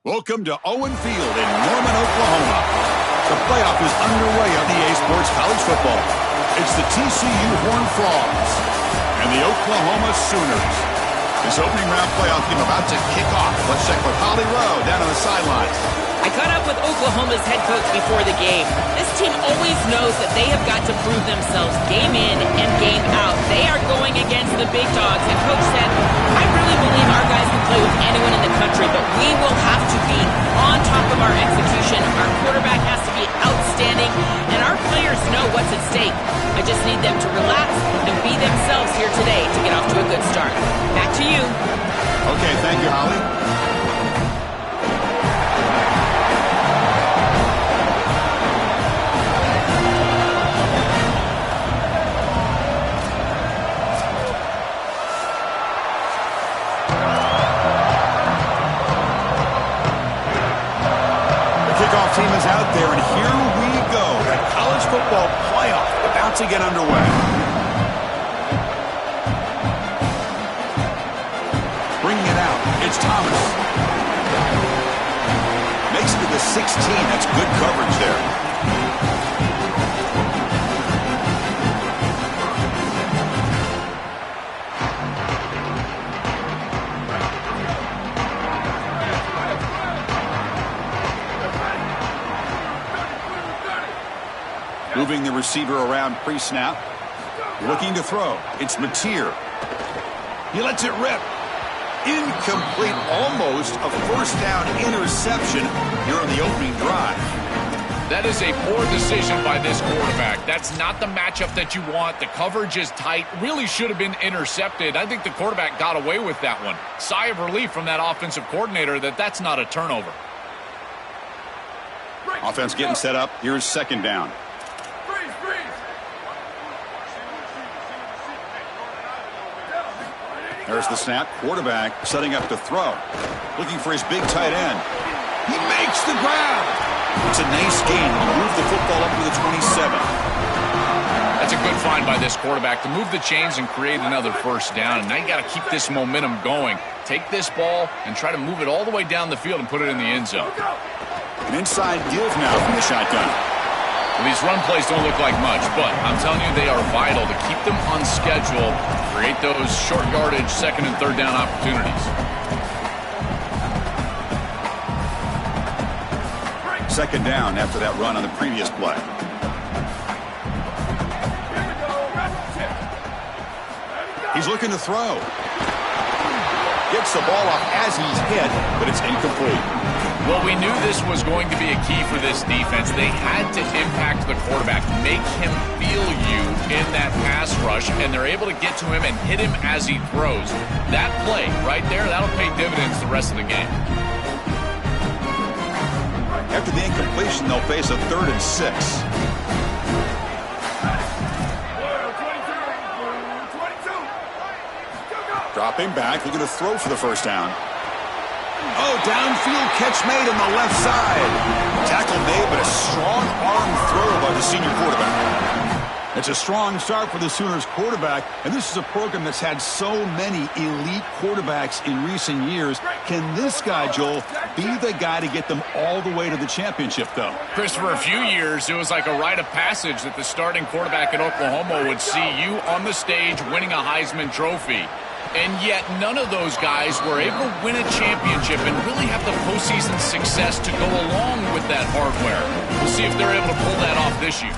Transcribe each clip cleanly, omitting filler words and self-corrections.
Welcome to Owen Field in Norman, Oklahoma. The playoff is underway on EA Sports College Football. It's the TCU Horned Frogs and the Oklahoma Sooners. This opening round playoff game about to kick off. Let's check with Holly Rowe down on the sidelines. I caught up with Oklahoma's head coach before the game. This team always knows that they have got to prove themselves game in and game out. They are going against the big dogs, and Coach said, I really believe our guys can play with anyone in the country, but we will have to be on top of our execution. Our quarterback has to be outstanding, and our players know what's at stake. I just need them to relax and be themselves here today to get off to a good start. Back to you. Okay, thank you, Holly. Team is out there, and here we go. The college football playoff about to get underway. Bringing it out, it's Thomas. Makes it to the 16. That's good coverage there. Moving the receiver around pre-snap. Looking to throw. It's Mateer. He lets it rip. Incomplete, almost a first down interception here on the opening drive. That is a poor decision by this quarterback. That's not the matchup that you want. The coverage is tight. Really should have been intercepted. I think the quarterback got away with that one. Sigh of relief from that offensive coordinator that that's not a turnover. Offense getting set up. Here's second down. There's the snap. Quarterback setting up to throw. Looking for his big tight end. He makes the grab. It's a nice gain. He'll move the football up to the 27. That's a good find by this quarterback to move the chains and create another first down. And now you got to keep this momentum going. Take this ball and try to move it all the way down the field and put it in the end zone. An inside give now from the shotgun. Well, these run plays don't look like much, but I'm telling you they are vital to keep them on schedule, create those short yardage second and third down opportunities. Second down after that run on the previous play. He's looking to throw. Gets the ball off as he's hit, but it's incomplete. Well, we knew this was going to be a key for this defense. They had to impact the quarterback, make him feel you in that pass rush, and they're able to get to him and hit him as he throws. That play right there, that'll pay dividends the rest of the game. After the incompletion, they'll face a 3rd and 6. Dropping back, looking to throw for the first down. Oh, downfield catch made on the left side. Tackle made, but a strong arm throw by the senior quarterback. It's a strong start for the Sooners quarterback, and this is a program that's had so many elite quarterbacks in recent years. Can this guy, Joel, be the guy to get them all the way to the championship, though? Chris, for a few years, it was like a rite of passage that the starting quarterback at Oklahoma would see you on the stage winning a Heisman Trophy. And yet none of those guys were able to win a championship and really have the postseason success to go along with that hardware. We'll see if they're able to pull that off this year.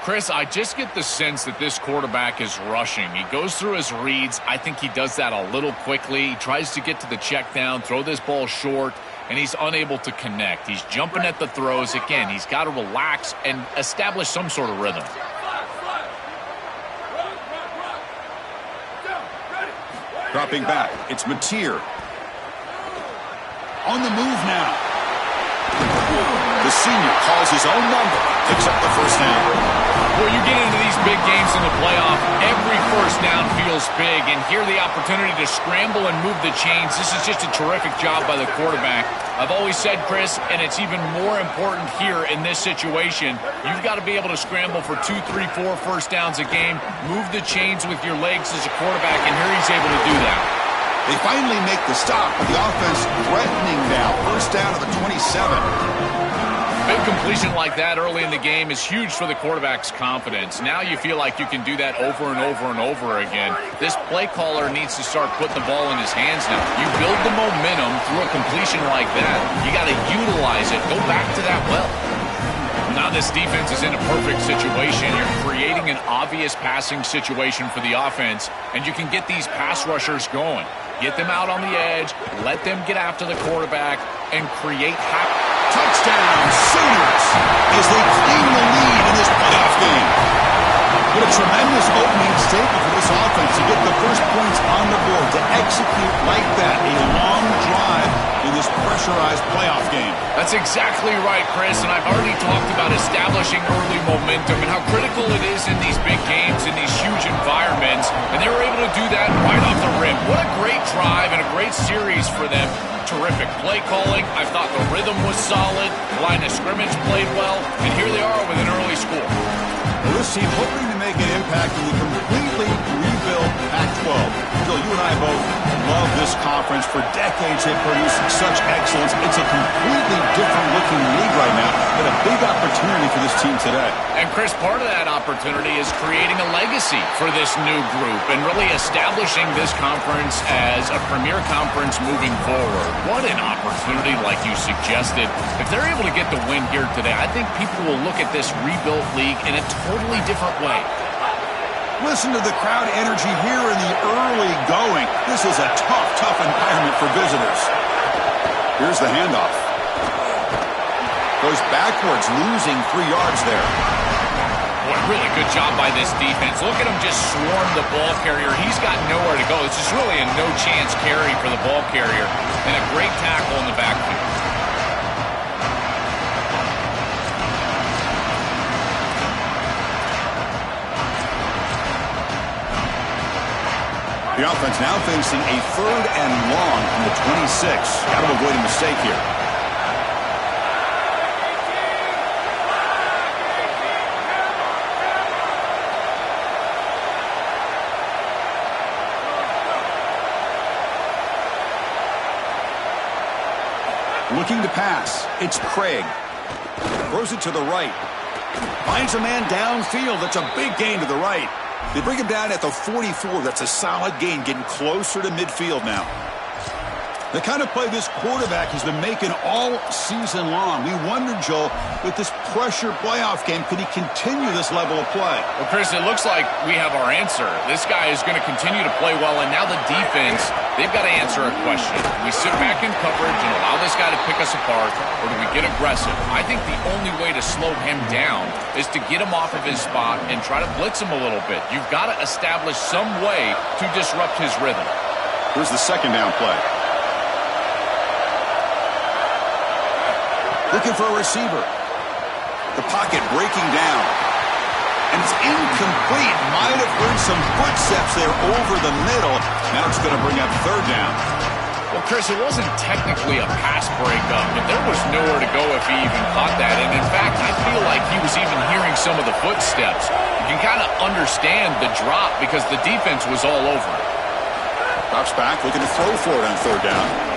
Chris, I just get the sense that this quarterback is rushing. He goes through his reads. I think he does that a little quickly. He tries to get to the check down, throw this ball short, and he's unable to connect. He's jumping at the throws. Again, he's got to relax and establish some sort of rhythm. Dropping back, it's Mateer. On the move now. The senior calls his own number, picks up the first down. Well, you get into these big games in the playoff, every first down feels big, and here the opportunity to scramble and move the chains. This is just a terrific job by the quarterback. I've always said, Chris, and it's even more important here in this situation, you've got to be able to scramble for 2, 3, 4 first downs a game, move the chains with your legs as a quarterback, and here he's able to do that. They finally make the stop, but the offense threatening now. First down to the 27. Big completion like that early in the game is huge for the quarterback's confidence. Now you feel like you can do that over and over and over again. This play caller needs to start putting the ball in his hands now. You build the momentum through a completion like that. You got to utilize it. Go back to that well. Now this defense is in a perfect situation. You're creating an obvious passing situation for the offense, and you can get these pass rushers going. Get them out on the edge, let them get after the quarterback, and create touchdown Sooners as they claim the lead in this playoff game. What a tremendous opening statement for this offense to get the first points on the board, to execute like that, a long drive in this pressurized playoff game. That's exactly right, Chris, and I've already talked about establishing early momentum and how critical it is in these big games, in these huge environments, and they were able to do that right off the rim. What a great drive and a great series for them. Terrific play calling. I thought the rhythm was solid. Line of scrimmage played well, and here they are with an early score. Well, this team hoping to make an impact in the completely rebuilt Pac-12. Phil, you and I both love this conference. For decades, they've produced such excellence. It's a completely different-looking league right now, but a big opportunity for this team today. And, Chris, part of that opportunity is creating a legacy for this new group and really establishing this conference as a premier conference moving forward. What an opportunity, like you suggested. If they're able to get the win here today, I think people will look at this rebuilt league in a totally different way. Listen to the crowd energy here in the early going. This is a tough environment for visitors. Here's the handoff. Goes backwards, losing 3 yards there. Boy, really good job by this defense. Look at him just swarm the ball carrier. He's got nowhere to go. This is really a no-chance carry for the ball carrier, and a great tackle in the backfield. The offense now facing a 3rd and long from the 26. Got to avoid a mistake here. Looking to pass. It's Craig. Throws it to the right. Finds a man downfield. That's a big gain to the right. They bring him down at the 44. That's a solid gain, getting closer to midfield now. The kind of play this quarterback has been making all season long. We wondered, Joel, with this pressure playoff game, could he continue this level of play? Well, Chris, it looks like we have our answer. This guy is going to continue to play well, and now the defense, they've got to answer a question. Do we sit back in coverage and allow this guy to pick us apart, or do we get aggressive? I think the only way to slow him down is to get him off of his spot and try to blitz him a little bit. You've got to establish some way to disrupt his rhythm. Here's the second down play. Looking for a receiver. The pocket breaking down. And it's incomplete. Might have heard some footsteps there over the middle. Now it's going to bring up 3rd down. Well, Chris, it wasn't technically a pass breakup, but there was nowhere to go if he even caught that. And in fact, I feel like he was even hearing some of the footsteps. You can kind of understand the drop because the defense was all over it. Drops back, looking to throw for it on 3rd down.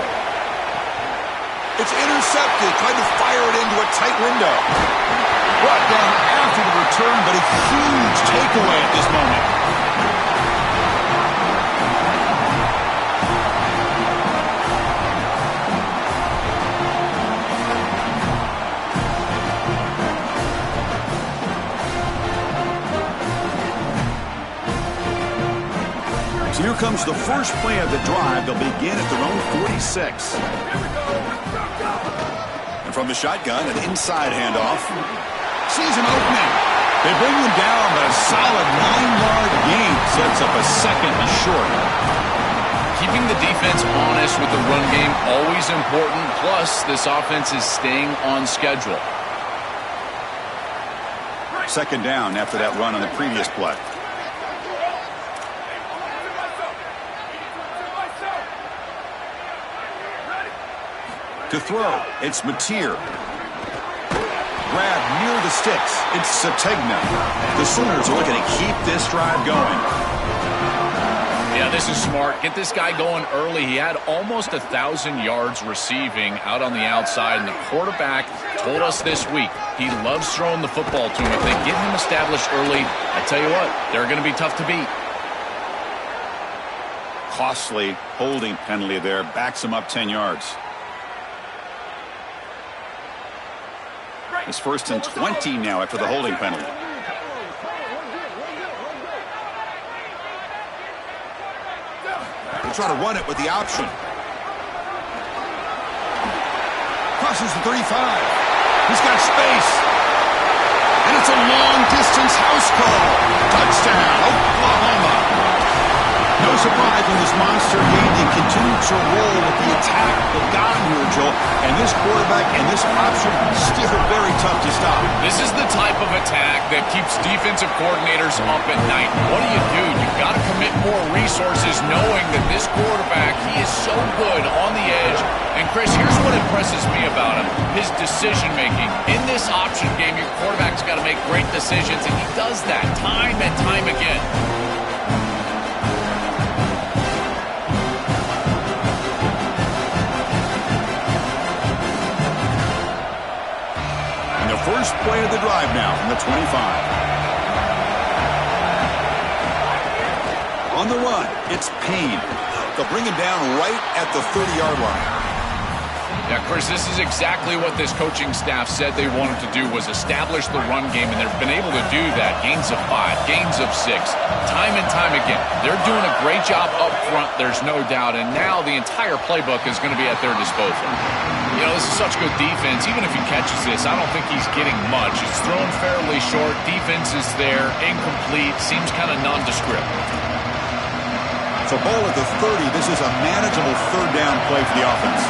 It's intercepted, tried to fire it into a tight window. Brought down after the return, but a huge takeaway at this moment. So here comes the first play of the drive. They'll begin at their own 46. And from the shotgun, an inside handoff. Sees him opening. They bring him down, but a solid 9-yard gain sets up a 2nd and short. Keeping the defense honest with the run game, always important. Plus, this offense is staying on schedule. 2nd down after that run on the previous play. To throw, it's Mateer. Grab near the sticks. It's Sategna. The Sooners are looking to keep this drive going. Yeah, this is smart. Get this guy going early. He had almost 1,000 yards receiving out on the outside, and the quarterback told us this week he loves throwing the football to him. If they get him established early, I tell you what, they're going to be tough to beat. Costly holding penalty there. Backs him up 10 yards. It's 1st and 20 now after the holding penalty. They try to run it with the option. Crosses the 35. He's got space. And it's a long-distance house call. Touchdown, Oklahoma. No surprise when this monster game, they continue to roll with the attack that got him here, Joel. And this quarterback and this option still very tough to stop. This is the type of attack that keeps defensive coordinators up at night. What do? You've got to commit more resources knowing that this quarterback, he is so good on the edge. And, Chris, here's what impresses me about him, his decision-making. In this option game, your quarterback's got to make great decisions, and he does that time and time again. First play of the drive now from the 25. On the run, it's Payne. They'll bring him down right at the 30-yard line. Yeah, Chris, this is exactly what this coaching staff said they wanted to do, was establish the run game, and they've been able to do that. Gains of 5, gains of 6, time and time again. They're doing a great job up front, there's no doubt, and now the entire playbook is going to be at their disposal. You know, this is such good defense. Even if he catches this, I don't think he's getting much. It's thrown fairly short. Defense is there, incomplete, seems kind of nondescript. So ball at the 30. This is a manageable third down play for the offense.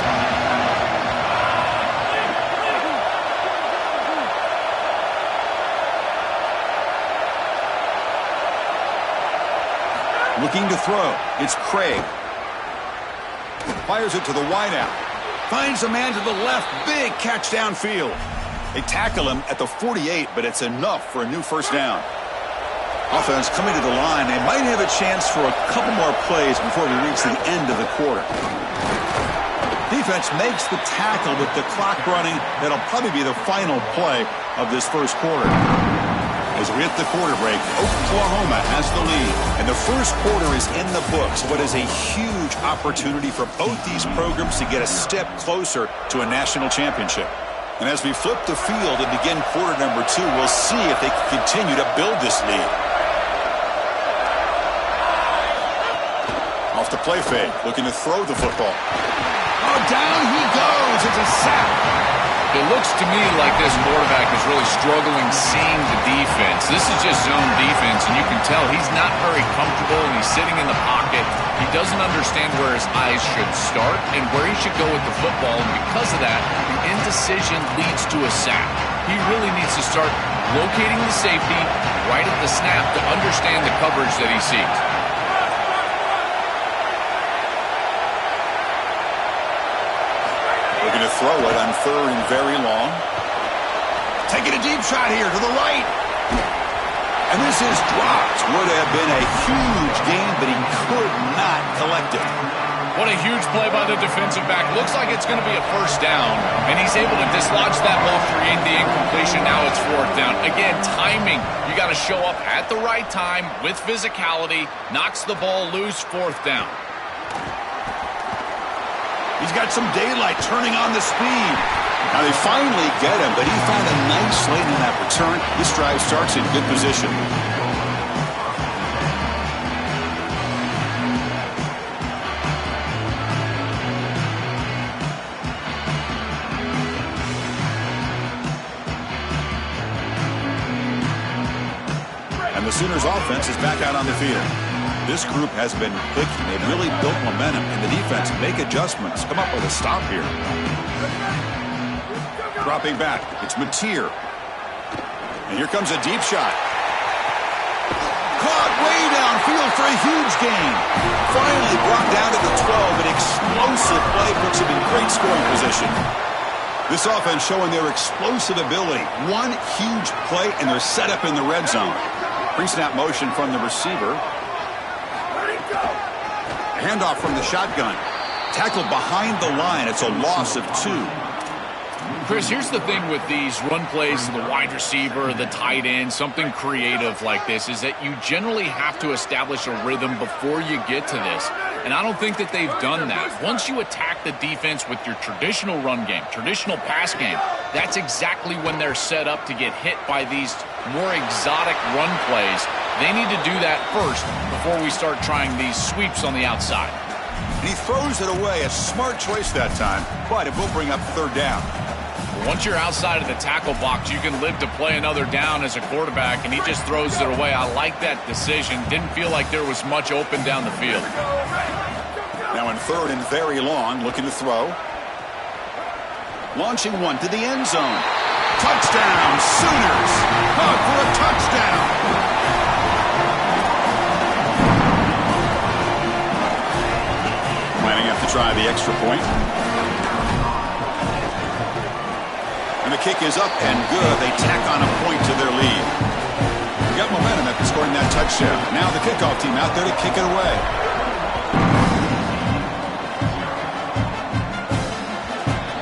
Looking to throw. It's Craig. Fires it to the wideout. Finds a man to the left. Big catch downfield. They tackle him at the 48, but it's enough for a new first down. Offense coming to the line. They might have a chance for a couple more plays before we reach the end of the quarter. Defense makes the tackle with the clock running. That'll probably be the final play of this first quarter. As we hit the quarter break, Oklahoma has the lead. And the first quarter is in the books. What is a huge opportunity for both these programs to get a step closer to a national championship. And as we flip the field and begin quarter number 2, we'll see if they can continue to build this lead. Off the play fake, looking to throw the football. Oh, down he goes. It's a sack. It looks to me like this quarterback is really struggling seeing the defense. This is just zone defense, and you can tell he's not very comfortable, and he's sitting in the pocket. He doesn't understand where his eyes should start and where he should go with the football, and because of that, the indecision leads to a sack. He really needs to start locating the safety right at the snap to understand the coverage that he sees. Looking to throw it on third and very long. Taking a deep shot here to the right. And this is dropped. Would have been a huge gain, but he could not collect it. What a huge play by the defensive back. Looks like it's going to be a first down. And he's able to dislodge that ball, create the incompletion. Now it's fourth down. Again, timing. You got to show up at the right time with physicality. Knocks the ball loose, fourth down. He's got some daylight turning on the speed. Now they finally get him, but he found a nice lane in that return. This drive starts in good position. And the Sooners offense is back out on the field. This group has been clicking. They've really built momentum, and the defense make adjustments. Come up with a stop here. Dropping back, it's Mateer. And here comes a deep shot. Caught way downfield for a huge gain. Finally brought down to the 12. An explosive play puts him in great scoring position. This offense showing their explosive ability. One huge play, and they're set up in the red zone. Pre-snap motion from the receiver. Handoff from the shotgun. Tackled behind the line. It's a loss of 2. Chris, here's the thing with these run plays, the wide receiver, the tight end, something creative like this, is that you generally have to establish a rhythm before you get to this. And I don't think that they've done that. Once you attack the defense with your traditional run game, traditional pass game, that's exactly when they're set up to get hit by these more exotic run plays. They need to do that first before we start trying these sweeps on the outside. And he throws it away. A smart choice that time, but it will bring up 3rd down. Once you're outside of the tackle box, you can live to play another down as a quarterback, and he just throws it away. I like that decision. Didn't feel like there was much open down the field. Now in 3rd and very long, looking to throw. Launching one to the end zone. Touchdown, Sooners! Caught for a touchdown! Lining up to try the extra point. And the kick is up and good. They tack on a point to their lead. We got momentum after scoring that touchdown. Now the kickoff team out there to kick it away.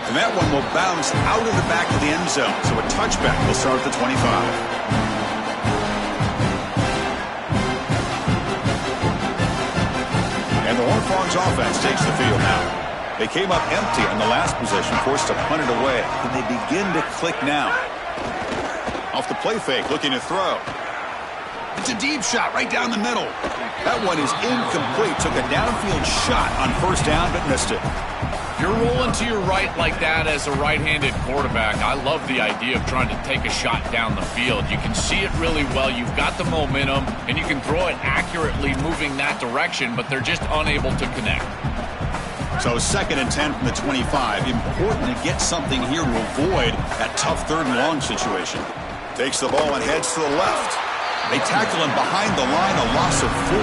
And that one will bounce out of the back of the end zone. So a touchback will start at the 25. And the Horned Frogs offense takes the field now. They came up empty on the last possession, forced to punt it away. And they begin to click now. Off the play fake, looking to throw. It's a deep shot right down the middle. That one is incomplete. Took a downfield shot on 1st down, but missed it. You're rolling to your right like that as a right-handed quarterback. I love the idea of trying to take a shot down the field. You can see it really well. You've got the momentum, and you can throw it accurately moving that direction, but they're just unable to connect. So 2nd and 10 from the 25. Important to get something here to avoid that tough 3rd and long situation. Takes the ball and heads to the left. They tackle him behind the line, a loss of 4.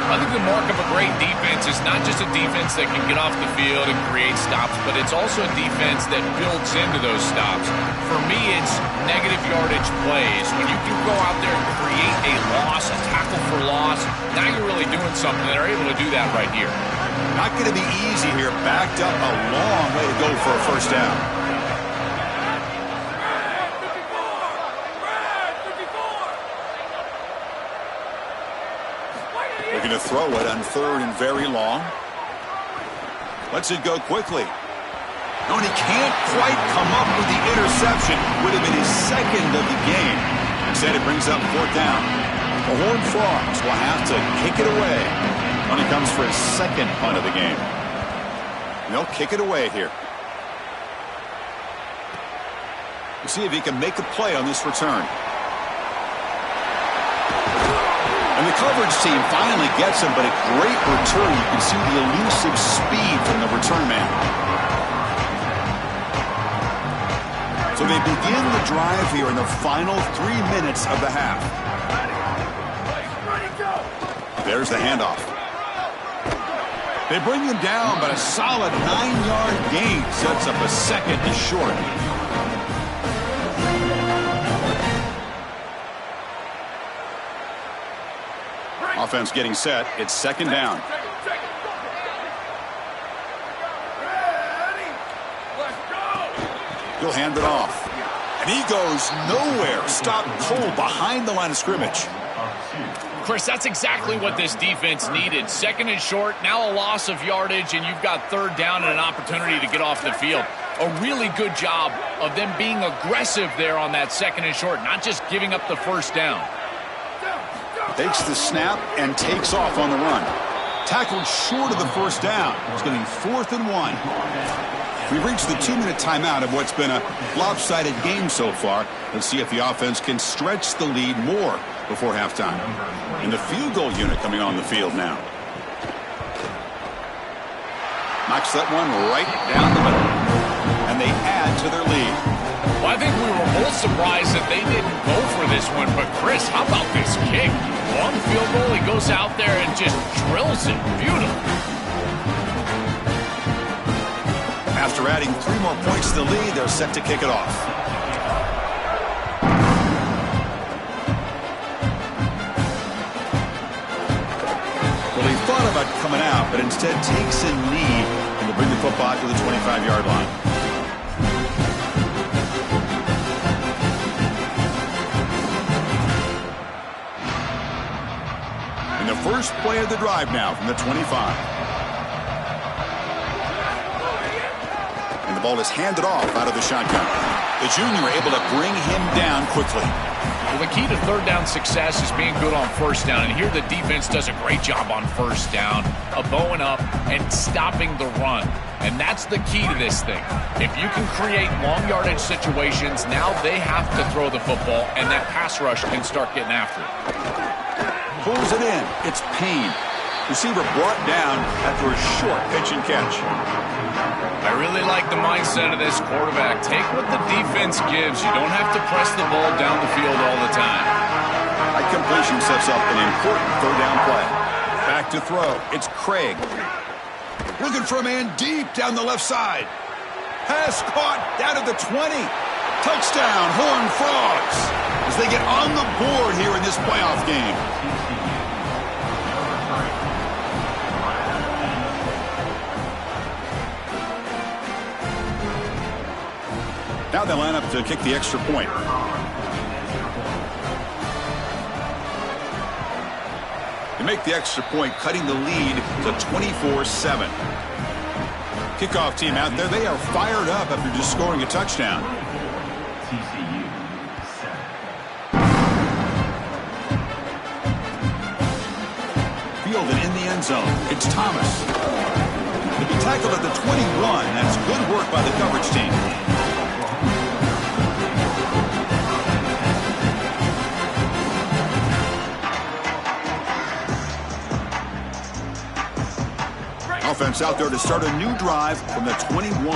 I think the mark of a great defense is not just a defense that can get off the field and create stops, but it's also a defense that builds into those stops. For me, it's negative yardage plays. When you can go out there and create a loss, a tackle for loss, now you're really doing something. They're able to do that right here. Not going to be easy here. Backed up a long way to go for a 1st down. Looking to throw it on 3rd and very long. Lets it go quickly. No, and he can't quite come up with the interception. Would have been his 2nd of the game. Instead, it brings up 4th down. The Horned Frogs will have to kick it away. When it comes for his 2nd punt of the game. And they'll kick it away here. We'll see if he can make a play on this return. And the coverage team finally gets him, but a great return. You can see the elusive speed from the return man. So they begin the drive here in the final 3 minutes of the half. There's the handoff. They bring him down, but a solid 9-yard gain sets up a 2nd and short. Offense getting set. It's 2nd down. He'll hand it off. And he goes nowhere. Stopped cold behind the line of scrimmage. Chris, that's exactly what this defense needed. 2nd and short, now a loss of yardage, and you've got 3rd down and an opportunity to get off the field. A really good job of them being aggressive there on that 2nd and short, not just giving up the 1st down. Takes the snap and takes off on the run. Tackled short of the 1st down. It's going to be 4th and 1. We've reached the 2-minute timeout of what's been a lopsided game so far. Let's see if the offense can stretch the lead more before halftime. And the field goal unit coming on the field now. Knocks that one right down the middle. And they add to their lead. Well, I think we were both surprised that they didn't go for this one. But, Chris, how about this kick? Long field goal, he goes out there and just drills it. Beautiful. After adding 3 more points to the lead, they're set to kick it off. Well, he thought about coming out, but instead takes a knee and to bring the football to the 25-yard line. And the first play of the drive now from the 25. And the ball is handed off out of the shotgun. The junior able to bring him down quickly. Well, the key to third down success is being good on first down. And here the defense does a great job on first down of bowing up and stopping the run. And that's the key to this thing. If you can create long yardage situations, now they have to throw the football, and that pass rush can start getting after it. Pulls it in. It's Payne. Receiver brought down after a short pitch and catch. I really like the mindset of this quarterback. Take what the defense gives. You don't have to press the ball down the field all the time. That completion sets up an important third down play. Back to throw. It's Craig. Looking for a man deep down the left side. Pass caught down at the 20. Touchdown, Horned Frogs, as they get on the board here in this playoff game. Now they line up to kick the extra point. To make the extra point, cutting the lead to 24-7. Kickoff team out there, they are fired up after just scoring a touchdown. Fielded in the end zone. It's Thomas. To be tackled at the 21. That's good work by the coverage team. Offense out there to start a new drive from the 21.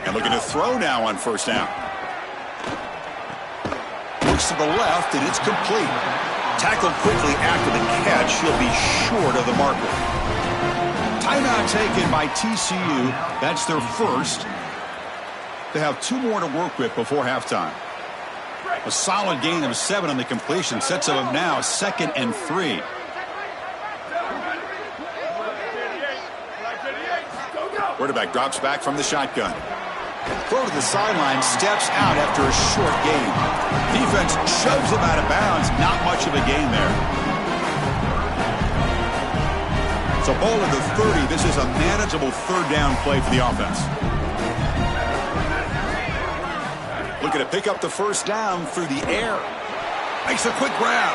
And looking to throw now on first down. Looks to the left, and it's complete. Tackled quickly after the catch. He'll be short of the marker. Timeout taken by TCU. That's their first. They have 2 more to work with before halftime. A solid gain of 7 on the completion sets them up now 2nd and 3. Quarterback drops back from the shotgun. Throw to the sideline, steps out after a short gain. Defense shoves him out of bounds. Not much of a gain there. It's a ball at the 30. This is a manageable third down play for the offense. Looking to pick up the first down through the air. Makes a quick grab.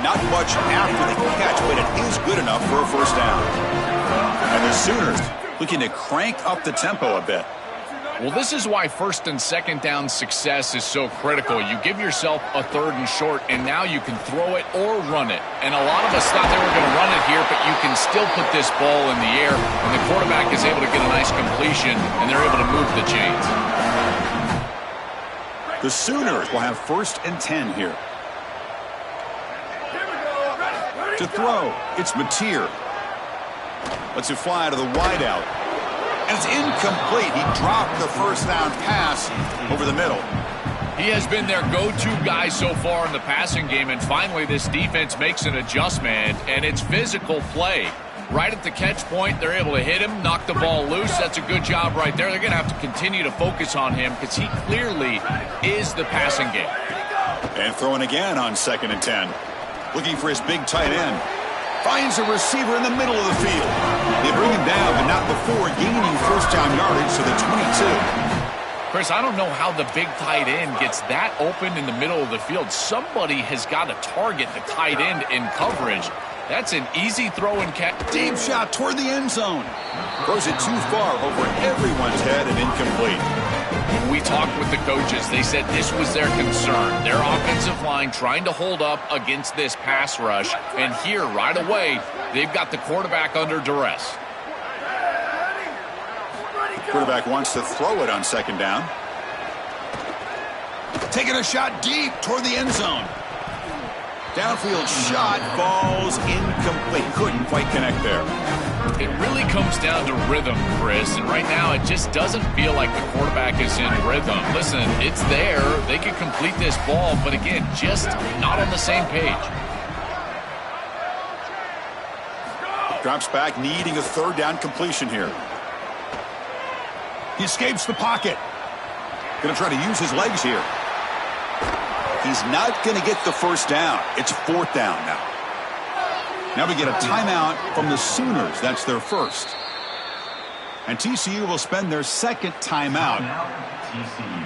Not much after the catch, but it is good enough for a first down. And the Sooners looking to crank up the tempo a bit. Well, this is why first and second down success is so critical. You give yourself a third and short, and now you can throw it or run it. And a lot of us thought they were going to run it here, but you can still put this ball in the air, and the quarterback is able to get a nice completion, and they're able to move the chains. The Sooners will have 1st and 10 here. To throw, it's Mateer. Lets it fly to the wideout. And it's incomplete. He dropped the first down pass over the middle. He has been their go-to guy so far in the passing game, and finally this defense makes an adjustment, and it's physical play. Right at the catch point, they're able to hit him, knock the ball loose. That's a good job right there. They're going to have to continue to focus on him because he clearly is the passing game. And throwing again on 2nd and 10. Looking for his big tight end. Finds a receiver in the middle of the field. They bring him down, but not before gaining first down yardage to the 22. Chris, I don't know how the big tight end gets that open in the middle of the field. Somebody has got to target the tight end in coverage. That's an easy throw and catch. Deep shot toward the end zone. Throws it too far over everyone's head and incomplete. When we talked with the coaches, they said this was their concern. Their offensive line trying to hold up against this pass rush. And here, right away, they've got the quarterback under duress. Quarterback wants to throw it on 2nd down. Taking a shot deep toward the end zone. Downfield shot falls incomplete. Couldn't quite connect there. It really comes down to rhythm, Chris, and right now it just doesn't feel like the quarterback is in rhythm. Listen, it's there. They can complete this ball, but again, just not on the same page. Drops back, needing a third down completion here. He escapes the pocket. Going to try to use his legs here. He's not going to get the first down. It's fourth down now. Now we get a timeout from the Sooners. That's their first. And TCU will spend their second timeout.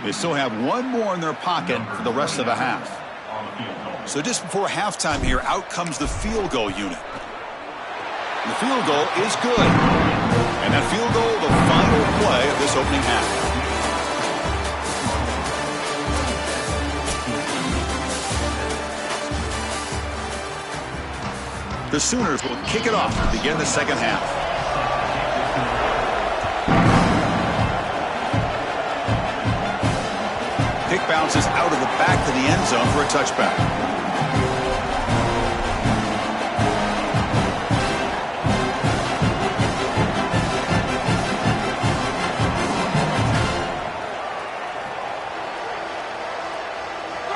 They still have one more in their pocket for the rest of the half. So just before halftime here, out comes the field goal unit. And the field goal is good. And that field goal, the final play of this opening half. The Sooners will kick it off to begin the second half. Pick bounces out of the back to the end zone for a touchback.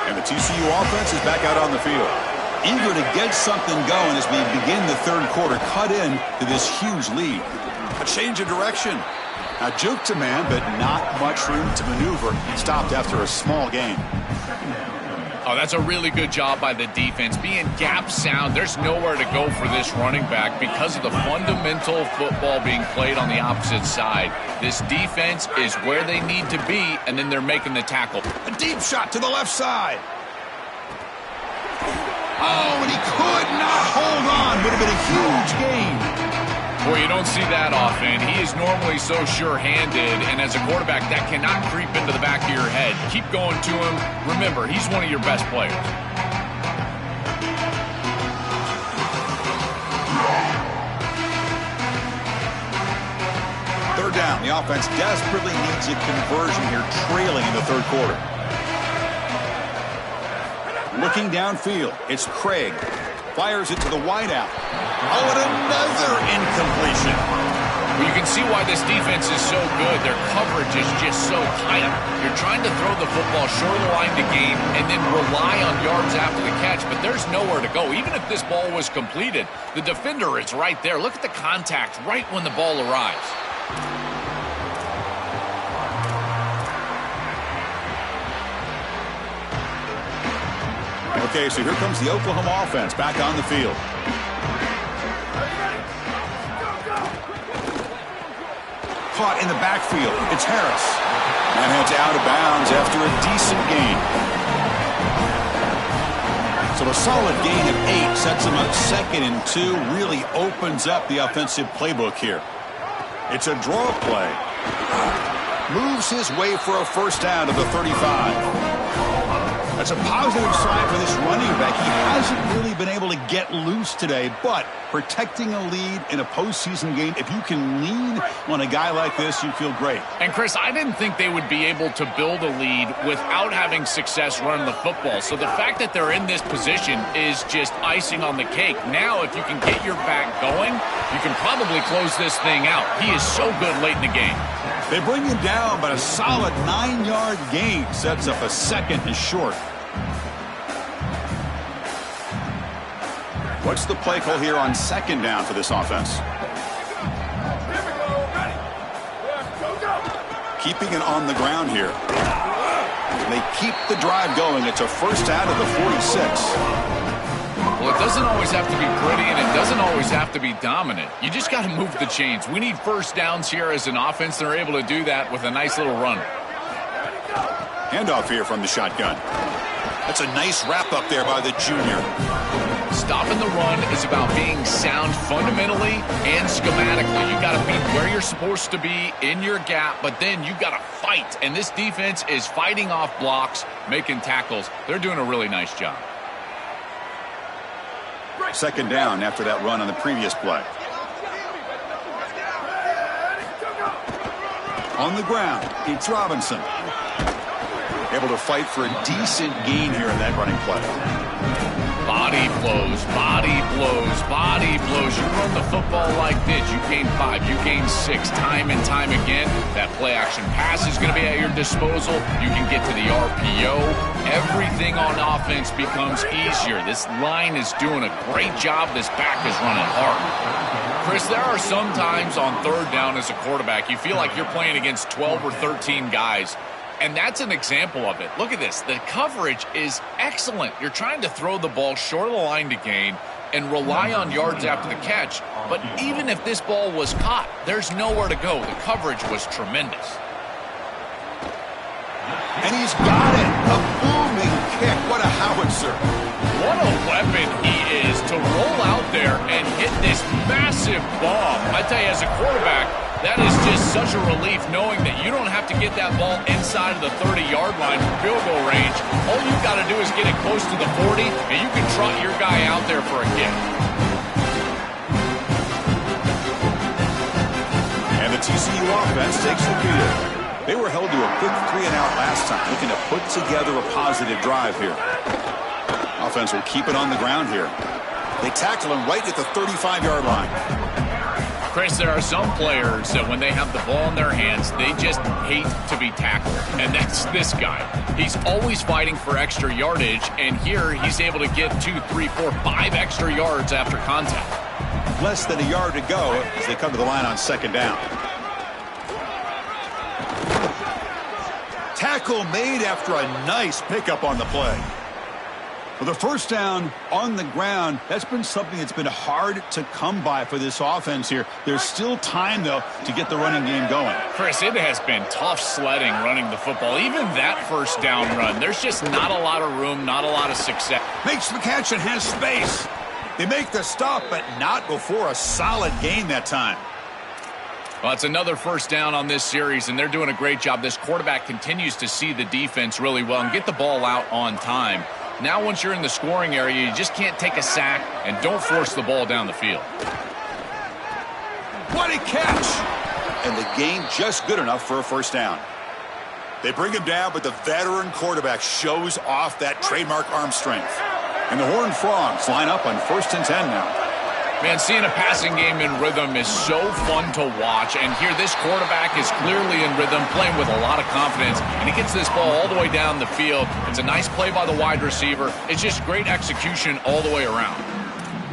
And the TCU offense is back out on the field. Eager to get something going as we begin the third quarter, cut in to this huge lead. A change of direction. Now juke to man, but not much room to maneuver. Stopped after a small gain. Oh, that's a really good job by the defense. Being gap sound, there's nowhere to go for this running back because of the fundamental football being played on the opposite side. This defense is where they need to be, and then they're making the tackle. A deep shot to the left side. Oh, and he could not hold on. Would have been a huge gain. Boy, you don't see that often. He is normally so sure-handed, and as a quarterback, that cannot creep into the back of your head. Keep going to him. Remember, he's one of your best players. Third down. The offense desperately needs a conversion here, trailing in the third quarter. Looking downfield, it's Craig. Fires it to the wideout. Oh, and another incompletion. Well, you can see why this defense is so good. Their coverage is just so tight. You're trying to throw the football short of the line to gain and then rely on yards after the catch, but there's nowhere to go. Even if this ball was completed, the defender is right there. Look at the contact right when the ball arrives. Okay, so here comes the Oklahoma offense back on the field. Caught in the backfield. It's Harris. And it's out of bounds after a decent gain. So a solid gain of 8 sets him up 2nd and 2. Really opens up the offensive playbook here. It's a draw play. Moves his way for a first down to the 35. That's a positive sign for this running back. He hasn't really been able to get loose today, but protecting a lead in a postseason game, if you can lean on a guy like this, you feel great. And, Chris, I didn't think they would be able to build a lead without having success running the football. So the fact that they're in this position is just icing on the cake. Now, if you can get your back going, you can probably close this thing out. He is so good late in the game. They bring him down, but a solid 9-yard gain sets up a 2nd and short. What's the play call here on 2nd down for this offense? Keeping it on the ground here. They keep the drive going. It's a first out of the 46. Well, it doesn't always have to be pretty, and it doesn't always have to be dominant. You just got to move the chains. We need first downs here as an offense. They're able to do that with a nice little run. Handoff here from the shotgun. That's a nice wrap up there by the junior. Stopping the run is about being sound fundamentally and schematically. You got to be where you're supposed to be in your gap, but then you got to fight. And this defense is fighting off blocks, making tackles. They're doing a really nice job. 2nd down after that run on the previous play. On the ground, it's Robinson. Able to fight for a decent gain here in that running play. Body blows, body blows, body blows. You run the football like this, you gain 5, you gain 6, time and time again. That play action pass is going to be at your disposal. You can get to the RPO. Everything on offense becomes easier. This line is doing a great job. This back is running hard. Chris, there are some times on third down as a quarterback, you feel like you're playing against 12 or 13 guys. And that's an example of it. Look at this. The coverage is excellent. You're trying to throw the ball short of the line to gain and rely on yards after the catch. But even if this ball was caught, there's nowhere to go. The coverage was tremendous. And he's got it. A booming kick. What a howitzer. What a weapon he is to roll out there and hit this massive bomb. I tell you, as a quarterback, that is just such a relief knowing that you don't have to get that ball inside of the 30-yard line for field goal range. All you've got to do is get it close to the 40, and you can trot your guy out there for a kick. And the TCU offense takes the field. They were held to a quick 3-and-out last time, looking to put together a positive drive here. Offense will keep it on the ground here. They tackle him right at the 35-yard line. Chris, there are some players that when they have the ball in their hands, they just hate to be tackled. And that's this guy. He's always fighting for extra yardage, and here he's able to get 2, 3, 4, 5 extra yards after contact. Less than a yard to go as they come to the line on second down. Tackle made after a nice pickup on the play. Well, the first down on the ground, that's been something that's been hard to come by for this offense here. There's still time, though, to get the running game going. Chris, it has been tough sledding running the football. Even that first down run, there's just not a lot of room, not a lot of success. Makes the catch and has space. They make the stop, but not before a solid gain that time. Well, it's another first down on this series, and they're doing a great job. This quarterback continues to see the defense really well and get the ball out on time. Now, once you're in the scoring area, you just can't take a sack and don't force the ball down the field. What a catch! And the gain just good enough for a first down. They bring him down, but the veteran quarterback shows off that trademark arm strength. And the Horned Frogs line up on 1st and 10 now. Man, seeing a passing game in rhythm is so fun to watch. And here, this quarterback is clearly in rhythm, playing with a lot of confidence. And he gets this ball all the way down the field. It's a nice play by the wide receiver. It's just great execution all the way around.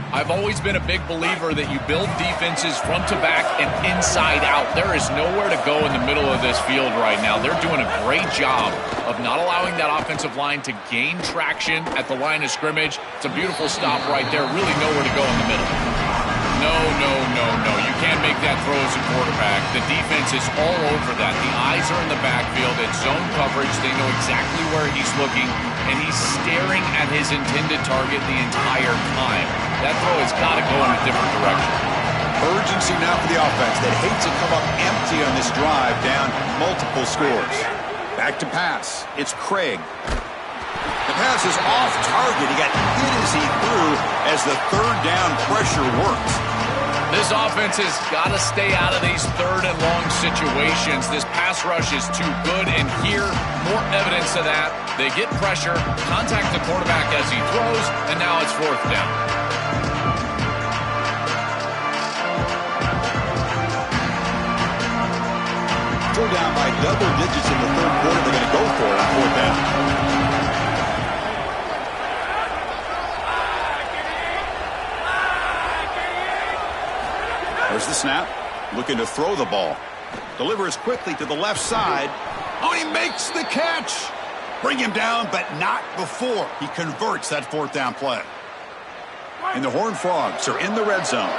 I've always been a big believer that you build defenses front to back and inside out. There is nowhere to go in the middle of this field right now. They're doing a great job of not allowing that offensive line to gain traction at the line of scrimmage. It's a beautiful stop right there. Really nowhere to go in the middle. No. You can't make that throw as a quarterback. The defense is all over that. The eyes are in the backfield. It's zone coverage. They know exactly where he's looking, and he's staring at his intended target the entire time. That throw has got to go in a different direction. Urgency now for the offense that hates to come up empty on this drive, down multiple scores. Back to pass. It's Craig. The pass is off target. He got hit as he threw as the third down pressure worked. This offense has got to stay out of these third and long situations. This pass rush is too good, and here, more evidence of that. They get pressure, contact the quarterback as he throws, and now it's 4th down. Still down by double digits in the third quarter. They're going to go for it on 4th down. There's the snap. Looking to throw the ball. Delivers quickly to the left side. Oh, he makes the catch. Bring him down, but not before he converts that 4th down play. And the Horned Frogs are in the red zone.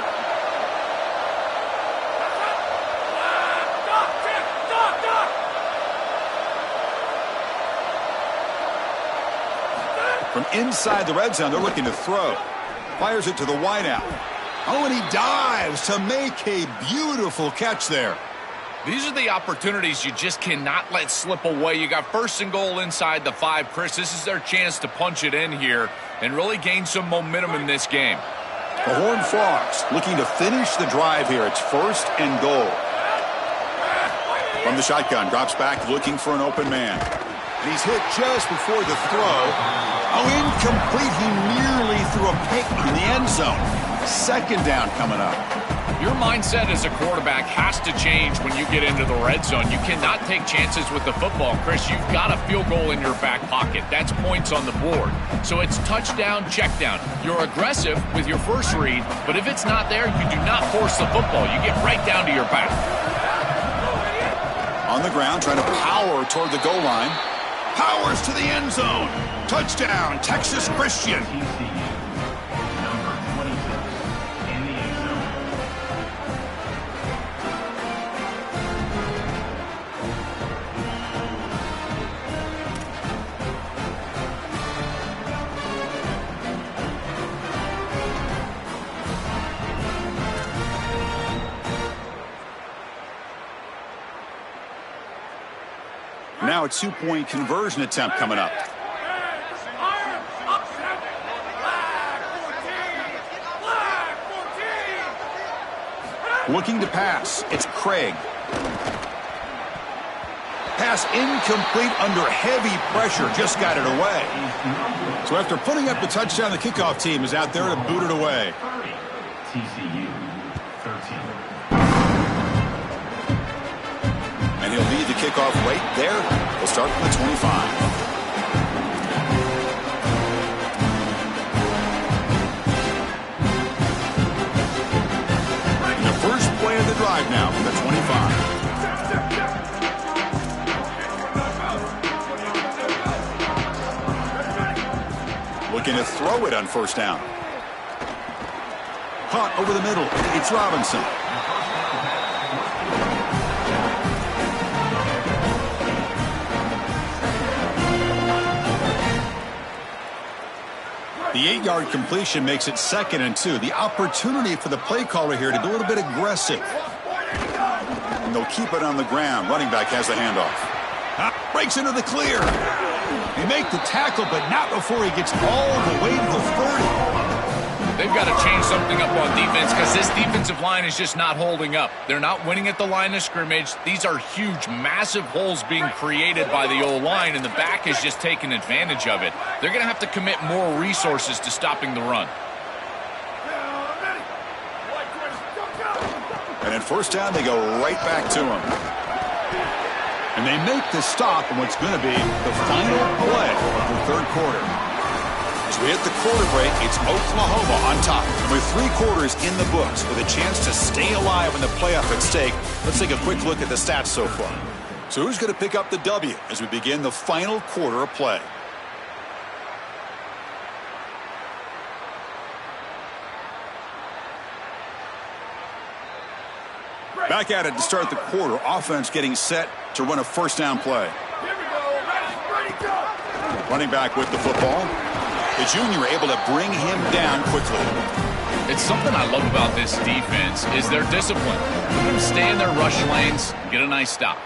From inside the red zone, they're looking to throw. Fires it to the wideout. Oh, and he dives to make a beautiful catch there. These are the opportunities you just cannot let slip away. You got 1st and goal inside the 5. Chris, this is their chance to punch it in here and really gain some momentum in this game. The Horned Frogs looking to finish the drive here. It's 1st and goal. From the shotgun, drops back looking for an open man. And he's hit just before the throw. Oh, incomplete. He nearly threw a pick in the end zone. 2nd down coming up. Your mindset as a quarterback has to change when you get into the red zone. You cannot take chances with the football. Chris, you've got a field goal in your back pocket. That's points on the board. So it's touchdown, check down. You're aggressive with your first read, but if it's not there, you do not force the football. You get right down to your back. On the ground, trying to power toward the goal line. Powers to the end zone. Touchdown, Texas Christian. Now a two-point conversion attempt coming up. Looking to pass. It's Craig. Pass incomplete under heavy pressure. Just got it away. So after putting up the touchdown, the kickoff team is out there to boot it away. TCU 13. And he'll lead the kickoff right there. We'll start from the 25. And the first play of the drive now from the 25. Looking to throw it on first down. Caught over the middle. It's Robinson. The 8-yard completion makes it 2nd and 2. The opportunity for the play caller here to be a little bit aggressive. And they'll keep it on the ground. Running back has the handoff. Breaks into the clear. They make the tackle, but not before he gets all the way to the 30. They've got to change something up on defense because this defensive line is just not holding up. They're not winning at the line of scrimmage. These are huge, massive holes being created by the O-line, and the back is just taking advantage of it. They're going to have to commit more resources to stopping the run. And at first down, they go right back to him. And they make the stop on what's going to be the final play of the third quarter. As we hit the quarter break, it's Oklahoma on top. With 3 quarters in the books, with a chance to stay alive in the playoff at stake, let's take a quick look at the stats so far. So who's going to pick up the W as we begin the final quarter of play? Back at it to start the quarter. Offense getting set to run a first down play. Running back with the football. The junior able to bring him down quickly. It's something I love about this defense is their discipline. Let them stay in their rush lanes, get a nice stop.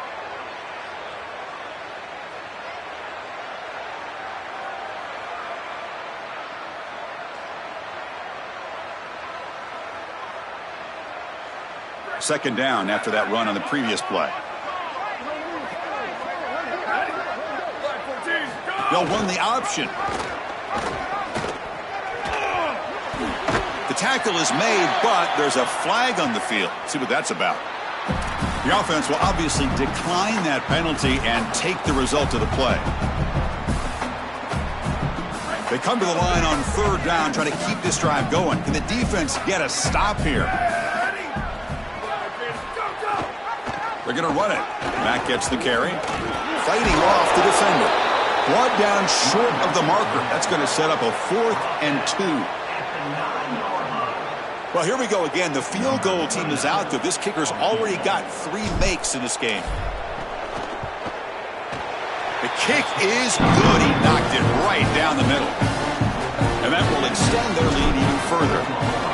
Second down after that run on the previous play. They'll run the option. The tackle is made, but there's a flag on the field. See what that's about. The offense will obviously decline that penalty and take the result of the play. They come to the line on third down, trying to keep this drive going. Can the defense get a stop here? They're going to run it. Mack gets the carry. Fighting off the defender. Brought down short of the marker. That's going to set up a 4th and 2. Well, here we go again. The field goal team is out there. This kicker's already got 3 makes in this game. The kick is good. He knocked it right down the middle. And that will extend their lead even further.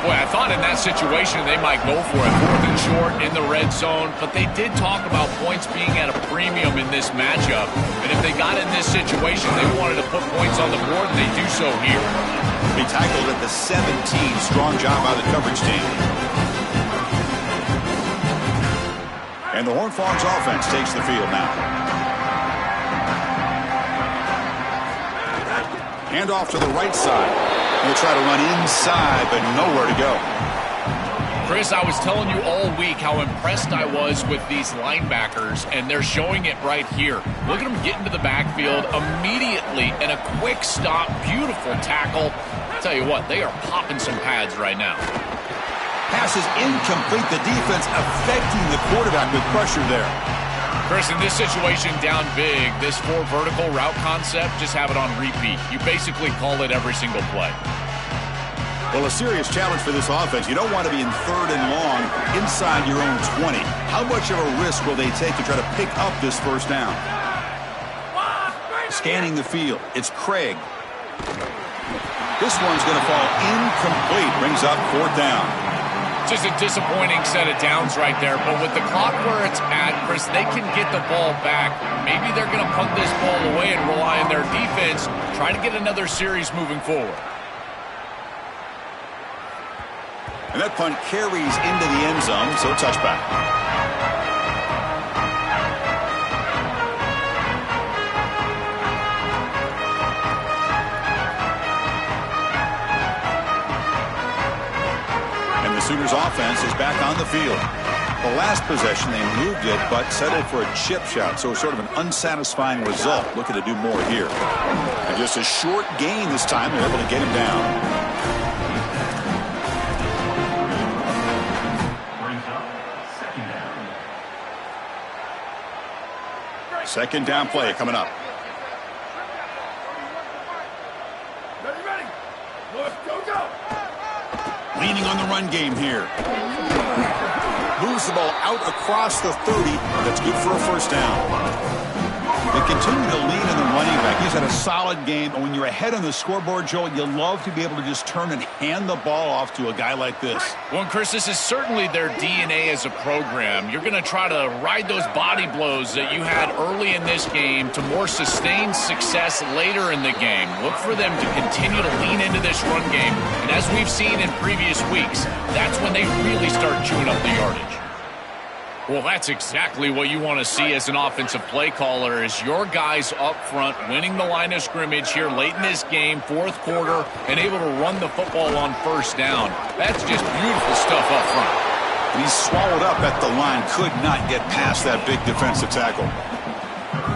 Boy, I thought in that situation they might go for it. 4th and short in the red zone. But they did talk about points being at a premium in this matchup. And if they got in this situation, they wanted to put points on the board, and they do so here. He tackled at the 17. Strong job by the coverage team. And the Horned Frogs offense takes the field now. Hand off to the right side. He'll try to run inside, but nowhere to go. Chris, I was telling you all week how impressed I was with these linebackers, and they're showing it right here. Look at them get into the backfield immediately, and a quick stop, beautiful tackle. I'll tell you what, they are popping some pads right now. Pass is incomplete. The defense affecting the quarterback with pressure there. Chris, in this situation down big, this 4 vertical route concept, just have it on repeat. You basically call it every single play. Well, a serious challenge for this offense. You don't want to be in 3rd and long inside your own 20. How much of a risk will they take to try to pick up this first down? Scanning the field. It's Craig. This one's going to fall incomplete. Brings up 4th down. Just a disappointing set of downs right there, but with the clock where it's at, Chris, they can get the ball back. Maybe they're going to punt this ball away and rely on their defense, try to get another series moving forward. And that punt carries into the end zone, so touchback. And the Sooners offense is back on the field. The last possession, they moved it, but settled for a chip shot, so sort of an unsatisfying result. Looking to do more here. And just a short gain this time, they're able to get him down. Second down play coming up. Ready. Go. Leaning on the run game here. Moves the ball out across the 30. That's good for a first down. They continue to lean on the running back. He's had a solid game. And when you're ahead on the scoreboard, Joel, you love to be able to just turn and hand the ball off to a guy like this. Well, Chris, this is certainly their DNA as a program. You're going to try to ride those body blows that you had early in this game to more sustained success later in the game. Look for them to continue to lean into this run game. And as we've seen in previous weeks, that's when they really start chewing up the yardage. Well, that's exactly what you want to see as an offensive play caller, is your guys up front winning the line of scrimmage here late in this game, 4th quarter, and able to run the football on first down. That's just beautiful stuff up front. And he's swallowed up at the line, could not get past that big defensive tackle.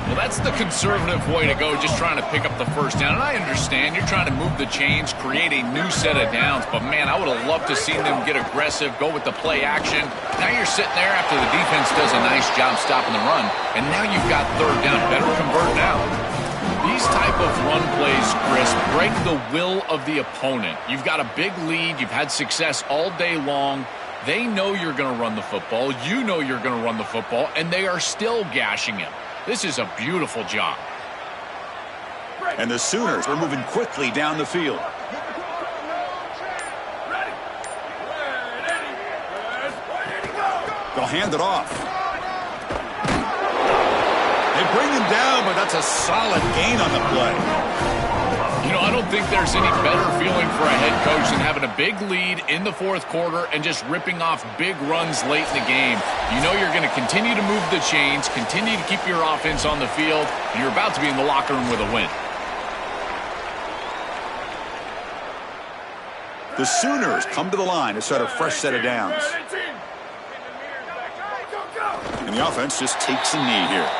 Well, that's the conservative way to go, just trying to pick up the first down. And I understand you're trying to move the chains, create a new set of downs. But, man, I would have loved to see them get aggressive, go with the play action. Now you're sitting there after the defense does a nice job stopping the run. And now you've got 3rd down. Better convert now. These type of run plays, Chris, break the will of the opponent. You've got a big lead. You've had success all day long. They know you're going to run the football. You know you're going to run the football. And they are still gashing him. This is a beautiful job. And the Sooners are moving quickly down the field. They'll hand it off. They bring him down, but that's a solid gain on the play. You know, I don't think there's any better feeling for a head coach than having a big lead in the 4th quarter and just ripping off big runs late in the game. You know you're going to continue to move the chains, continue to keep your offense on the field, and you're about to be in the locker room with a win. The Sooners come to the line to start a fresh set of downs. And the offense just takes a knee here.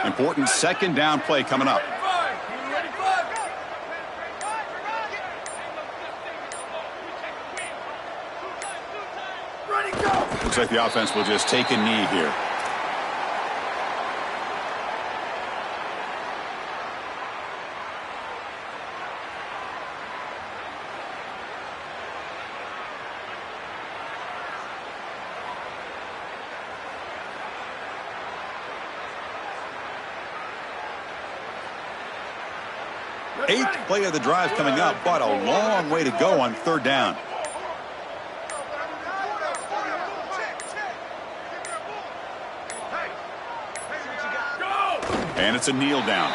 Important second down play coming up. Looks like the offense will just take a knee here. Eighth play of the drive coming up, but a long way to go on 3rd down. And it's a kneel down.